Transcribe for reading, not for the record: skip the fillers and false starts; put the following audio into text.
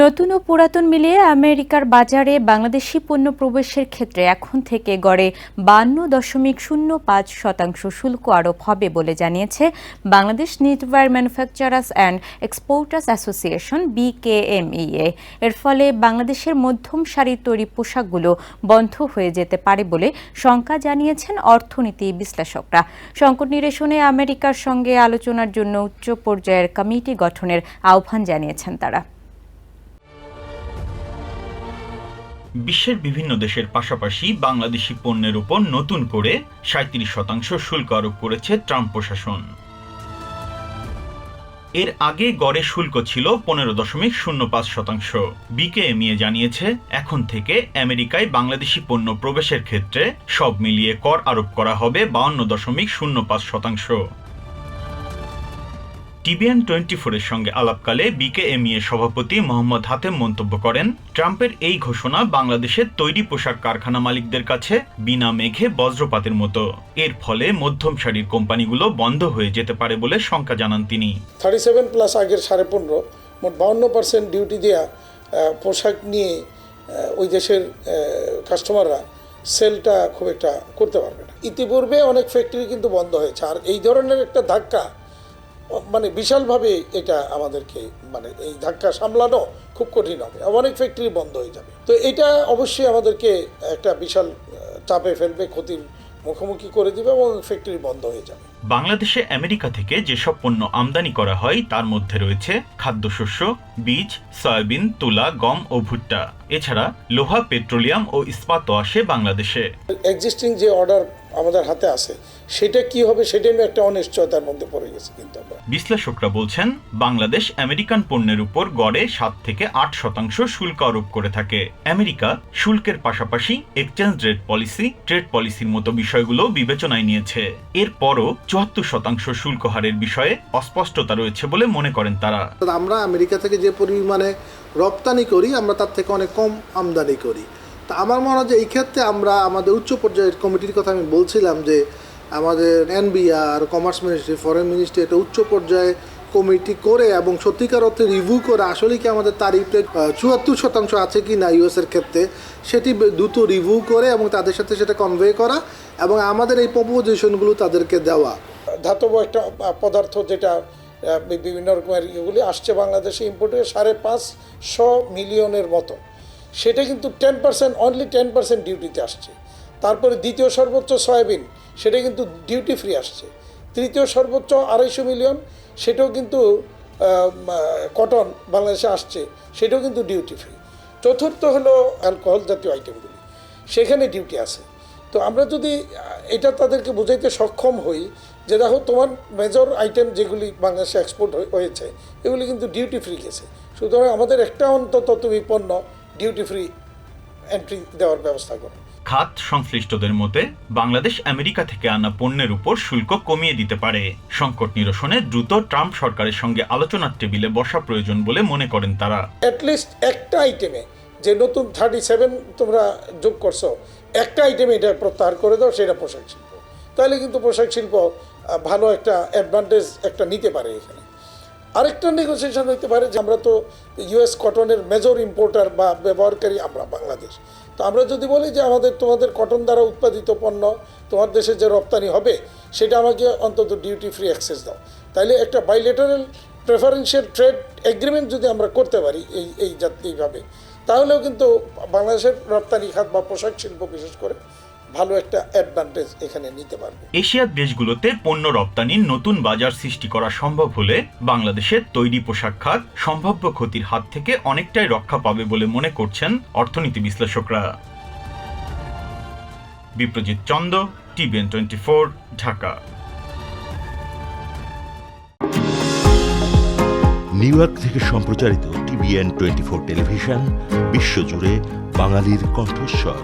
নতুন ও পুরাতন মিলিয়ে আমেরিকার বাজারে বাংলাদেশি পণ্য প্রবেশের ক্ষেত্রে এখন থেকে গড়ে 52.05% শুল্ক আরোপ হবে বলে জানিয়েছে Bangladesh knitwear manufacturers and exporters association BKMEA। এর ফলে বাংলাদেশের মধ্যম সারির তৈরি পোশাকগুলো বন্ধ হয়ে যেতে পারে বলে শঙ্কা জানিয়েছেন অর্থনীতি বিশ্লেষকরা। সংকট নিরসনে আমেরিকার সঙ্গে আলোচনার জন্য উচ্চ পর্যায়ের কমিটি গঠনের আহ্বান জানিয়েছেন তারা। বিশ্বের বিভিন্ন দেশের পাশাপাশি বাংলাদেশি পণ্যের উপর নতুন করে 37% শুল্ক আরোপ করেছে ট্রাম্প প্রশাসন। এর আগে গড়ে শুল্ক ছিল 15.05%। BKMEA জানিয়েছে এখন থেকে আমেরিকায় বাংলাদেশি পণ্য প্রবেশের ক্ষেত্রে সব মিলিয়ে কর আরোপ করা হবে 52.05%। TBN24 এর সঙ্গে আলাপকালে BKMEA সভাপতি মোহাম্মদ হাতেম মন্তব্য করেন, ট্রাম্পের এই ঘোষণা বাংলাদেশের তৈরি পোশাক কারখানা মালিকদের কাছে বিনা মেঘে বজ্রপাতের মতো। এর ফলে মধ্যম সারির কোম্পানিগুলো বন্ধ হয়ে যেতে পারে বলে শঙ্কা জানান তিনি। 37 প্লাস আগের 15.5 মোট 52% ডিউটি দেওয়া পোশাক নিয়ে ওই দেশের কাস্টমাররা সেলটা খুব একটা করতে পারবে না। ইতিপূর্বে অনেক ফ্যাক্টরি কিন্তু বন্ধ হয়েছে, আর এই ধরনের একটা ধাক্কা বিশালভাবে এটা আমাদেরকে এই ধাক্কা সামলানো খুব কঠিন হবে, অনেক ফ্যাক্টরি বন্ধ হয়ে যাবে। তো এটা অবশ্যই আমাদেরকে একটা বিশাল চাপে ফেলবে, ক্ষতির মুখোমুখি করে দিবে এবং ফ্যাক্টরি বন্ধ হয়ে যাবে। বাংলাদেশে আমেরিকা থেকে যেসব পণ্য আমদানি করা হয় তার মধ্যে রয়েছে খাদ্যশস্য, বীজ, সয়াবিন, তুলা, গম ও ভুট্টা। এছাড়া লোহা, পেট্রোলিয়াম ও ইস্পাতও আসে বাংলাদেশে। এক্সিস্টিং যে অর্ডার আমাদের হাতে আছে সেটা কি হবে সেটা নিয়ে একটা অনিশ্চয়তার মধ্যে পড়ে গেছে। কিন্তু বিশ্লেষকরা বলছেন, বাংলাদেশ আমেরিকান পণ্যের উপর গড়ে 7 থেকে 8% শুল্ক আরোপ করে থাকে। আমেরিকা শুল্কের পাশাপাশি এক্সচেঞ্জ রেট পলিসি, ট্রেড পলিসির মতো বিষয়গুলো বিবেচনায় নিয়েছে। এরপরও 74% শুল্ক হারের বিষয়ে অস্পষ্টতা রয়েছে বলে মনে করেন তারা। আমরা আমেরিকা থেকে যে পরিমাণে রপ্তানি করি আমরা তার থেকে অনেক কম আমদানি করি। তা আমার মনে হয় যে এই ক্ষেত্রে আমরা আমাদের উচ্চ পর্যায়ের কমিটির কথা আমি বলছিলাম যে আমাদের NBR, commerce ministry, foreign ministry একটা উচ্চ পর্যায়ে কমিটি করে এবং সত্যিকার অর্থে রিভিউ করে আসলে কি আমাদের তারিফে 74% আছে কি না US এর ক্ষেত্রে সেটি দ্রুত রিভিউ করে এবং তাদের সাথে সেটা কনভে করা এবং আমাদের এই প্রপোজিশনগুলো তাদেরকে দেওয়া। ধাতব একটা পদার্থ যেটা বিভিন্ন রকমের এগুলি আসছে বাংলাদেশে ইম্পোর্টে 550 মিলিয়নের মতো, সেটা কিন্তু 10% অনলি 10% ডিউটিতে আসছে। তারপরে দ্বিতীয় সর্বোচ্চ সয়াবিন, সেটা কিন্তু ডিউটি ফ্রি আসছে। তৃতীয় সর্বোচ্চ 250 মিলিয়ন, সেটাও কিন্তু কটন বাংলাদেশে আসছে, সেটাও কিন্তু ডিউটি ফ্রি। চতুর্থ হলো অ্যালকোহল জাতীয় আইটেমগুলি, সেখানে ডিউটি আছে। তো আমরা যদি এটা তাদেরকে বোঝাইতে সক্ষম হই যে দেখো তোমার মেজর আইটেম যেগুলি বাংলাদেশে এক্সপোর্ট হয়েছে এগুলি কিন্তু ডিউটি ফ্রি গেছে, সুতরাং আমাদের একটা অন্তত তুমি পণ্য ডিউটি ফ্রি এন্ট্রি দেওয়ার ব্যবস্থা করো। খাত সংশ্লিষ্টদের মতে বাংলাদেশ আমেরিকা থেকে আনা পণ্যের উপর শুল্ক কমিয়ে দিতে পারে। সংকট নিরসনে দ্রুত ট্রাম্প সরকারের সঙ্গে আলোচনার টেবিলে বসা প্রয়োজন বলে মনে করেন তারা। অ্যাটলিস্ট একটা আইটেমে যে নতুন 37 তোমরা যোগ করছো, একটা আইটেমে এটা প্রত্যাহার করে দাও, সেটা পোশাক শিল্প। তাহলে কিন্তু পোশাক শিল্প ভালো একটা অ্যাডভান্টেজ একটা নিতে পারে। এখানে আরেকটা নেগোসিয়েশন হইতে পারে যে আমরা তো US কটনের মেজর ইম্পোর্টার বা ব্যবহারকারী আমরা বাংলাদেশ। তো আমরা যদি বলি যে তোমাদের কটন দ্বারা উৎপাদিত পণ্য তোমার দেশে যে রপ্তানি হবে সেটা আমাকে অন্তত ডিউটি ফ্রি অ্যাক্সেস দাও, তাইলে একটা বাইলেটারাল প্রেফারেন্সিয়াল ট্রেড এগ্রিমেন্ট যদি আমরা করতে পারি এইভাবে, তাহলেও কিন্তু বাংলাদেশের রপ্তানি খাত বা পোশাক শিল্প বিশেষ করে ভালো একটা অ্যাডভান্টেজ এখানে নিতে পারবে। এশিয়ার দেশগুলোতে পণ্য রপ্তানির নতুন বাজার সৃষ্টি করা সম্ভব হলে বাংলাদেশের তৈরি পোশাক খাত সম্ভাব্য ক্ষতির হাত থেকে অনেকটাই রক্ষা পাবে বলে মনে করছেন অর্থনীতি বিশ্লেষকরা। Biprajit Chanda, TBN24, Dhaka. New York থেকে সম্প্রচারিত TBN24 টেলিভিশন বিশ্বজুড়ে বাঙালির কণ্ঠস্বর।